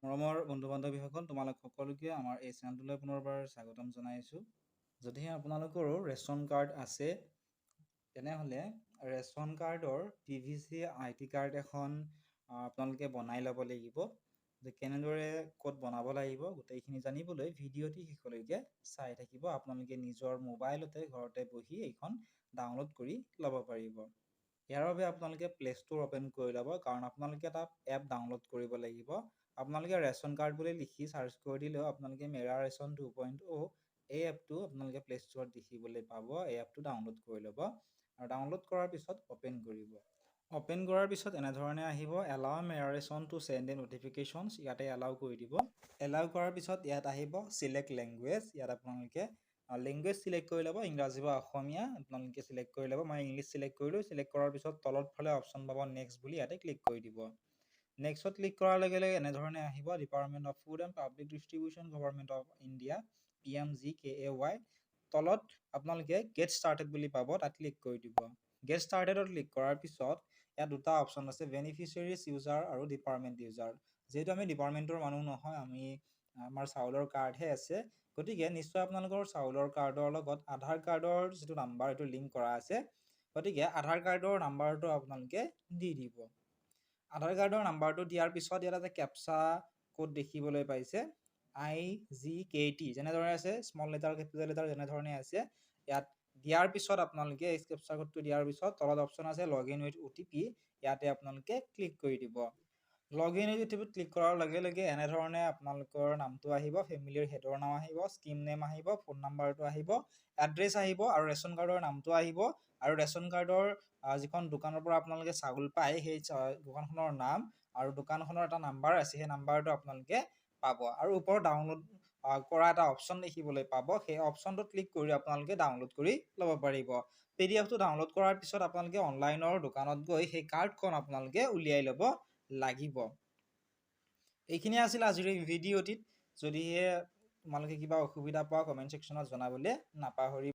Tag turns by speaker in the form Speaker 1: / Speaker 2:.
Speaker 1: মৰমৰ বন্ধু-বান্ধৱীসকল, তোমালোক সকলোকে আমাৰ এই চেনেলটোলৈ পুনৰবাৰ স্বাগতম জনাইছোঁ। যদিহে আপোনালোকৰো ৰেচন কাৰ্ড আছে, তেনেহ'লে ৰেচন কাৰ্ডৰ PVC ID কাৰ্ড এখন আপোনালোকে বনাই ল'ব লাগিব। যে কেনেদৰে ক'ত বনাব লাগিব গোটেইখিনি জানিবলৈ ভিডিঅ'টি শেষলৈকে চাই থাকিব। আপোনালোকে নিজৰ মোবাইলতে ঘৰতে বহি এইখন ডাউনলোড কৰি ল'ব পাৰিব। ইয়াৰ বাবে আপোনালোকে প্লে ষ্ট'ৰ অ'পেন কৰি ল'ব, কাৰণ আপোনালোকে এটা এপ ডাউনলোড কৰিব লাগিব। আপোনালোকে ৰেচন কাৰ্ড বুলি লিখি চাৰ্চ কৰি দিলেও আপোনালোকে মেৰা ৰেচন 2.0 এই এপটো আপোনালোকে প্লে ষ্ট'ৰত দেখিবলৈ পাব। এই এপটো ডাউনলোড কৰি ল'ব আৰু ডাউনলোড কৰাৰ পিছত অ'পেন কৰিব। অ'পেন কৰাৰ পিছত এনেধৰণে আহিব, এলাউ মেৰা ৰেচন টু চেণ্ড এ নটিফিকেশ্যনছ, ইয়াতে এলাউ কৰি দিব। এলাউ কৰাৰ পিছত ইয়াত আহিব চিলেক্ট লেংগুৱেজ, ইয়াত আপোনালোকে লেংগুৱেজ চিলেক্ট কৰি ল'ব, ইংৰাজী বা অসমীয়া আপোনালোকে চিলেক্ট কৰি ল'ব। মই ইংলিছ চিলেক্ট কৰিলোঁ। চিলেক্ট কৰাৰ পিছত তলত ফালে অপশ্যন পাব নেক্সট বুলি, ইয়াতে ক্লিক কৰি দিব। নেক্সটত ক্লিক কৰাৰ লগে লগে এনেধৰণে আহিব, department of food and public distribution, government of India, PMGKAY। তলত আপোনালোকে গেট ষ্টাৰ্টেড বুলি পাব, তাত ক্লিক কৰি দিব। গেট ষ্টাৰ্টেডত ক্লিক কৰাৰ পিছত ইয়াত দুটা অপশ্যন আছে, বেনিফিচিয়াৰিজ ইউজাৰ আৰু ডিপাৰ্টমেণ্ট ইউজাৰ। যিহেতু আমি ডিপাৰ্টমেণ্টৰ মানুহ নহয়, আমাৰ চাউলৰ কাৰ্ডহে আছে, গতিকে নিশ্চয় আপোনালোকৰ চাউলৰ কাৰ্ডৰ লগত আধাৰ কাৰ্ডৰ যিটো নাম্বাৰ এইটো লিংক কৰা আছে, গতিকে আধাৰ কাৰ্ডৰ নাম্বাৰটো আপোনালোকে দি দিব। আধাৰ কাৰ্ডৰ নাম্বাৰটো দিয়াৰ পিছত ইয়াত এটা কেপচা কোড দেখিবলৈ পাইছে, IGKT যেনেদৰে আছে, স্মল লেটাৰ কেপিটেল লেটাৰ যেনেধৰণে আছে। ইয়াত দিয়াৰ পিছত আপোনালোকে এই কেপচা কোডটো দিয়াৰ পিছত তলত অপশ্যন আছে লগ ইন উইথ OTP, ইয়াতে আপোনালোকে ক্লিক কৰি দিব। লগ ইন উইথ OTP ক্লিক কৰাৰ লগে লগে এনেধৰণে আপোনালোকৰ নামটো আহিব, ফেমিলিৰ হেডৰ নাম আহিব, স্কিম নেম আহিব, ফোন নাম্বাৰটো আহিব, এড্ৰেছ আহিব আৰু ৰেচন কাৰ্ডৰ নামটো আহিব। আৰু ৰেচন কাৰ্ডৰ যিখন দোকানৰ পৰা আপোনালোকে চাউল পায় সেই দোকানখনৰ নাম আৰু দোকানখনৰ এটা নাম্বাৰ আছে, সেই নাম্বাৰটো আপোনালোকে পাব। আৰু ওপৰত ডাউনলোড কৰা এটা অপশ্যন দেখিবলৈ পাব, সেই অপশ্যনটোত ক্লিক কৰি আপোনালোকে ডাউনলোড কৰি ল'ব পাৰিব। PDFটো ডাউনলোড কৰাৰ পিছত আপোনালোকে অনলাইনৰ দোকানত গৈ সেই কাৰ্ডখন আপোনালোকে উলিয়াই ল'ব লাগিব। এইখিনি আছিল আজিৰ এই ভিডিঅ'টিত। যদিহে তোমালোকে কিবা অসুবিধা পোৱা কমেণ্ট ছেকশ্যনত জনাবলৈ নাপাহৰিবা।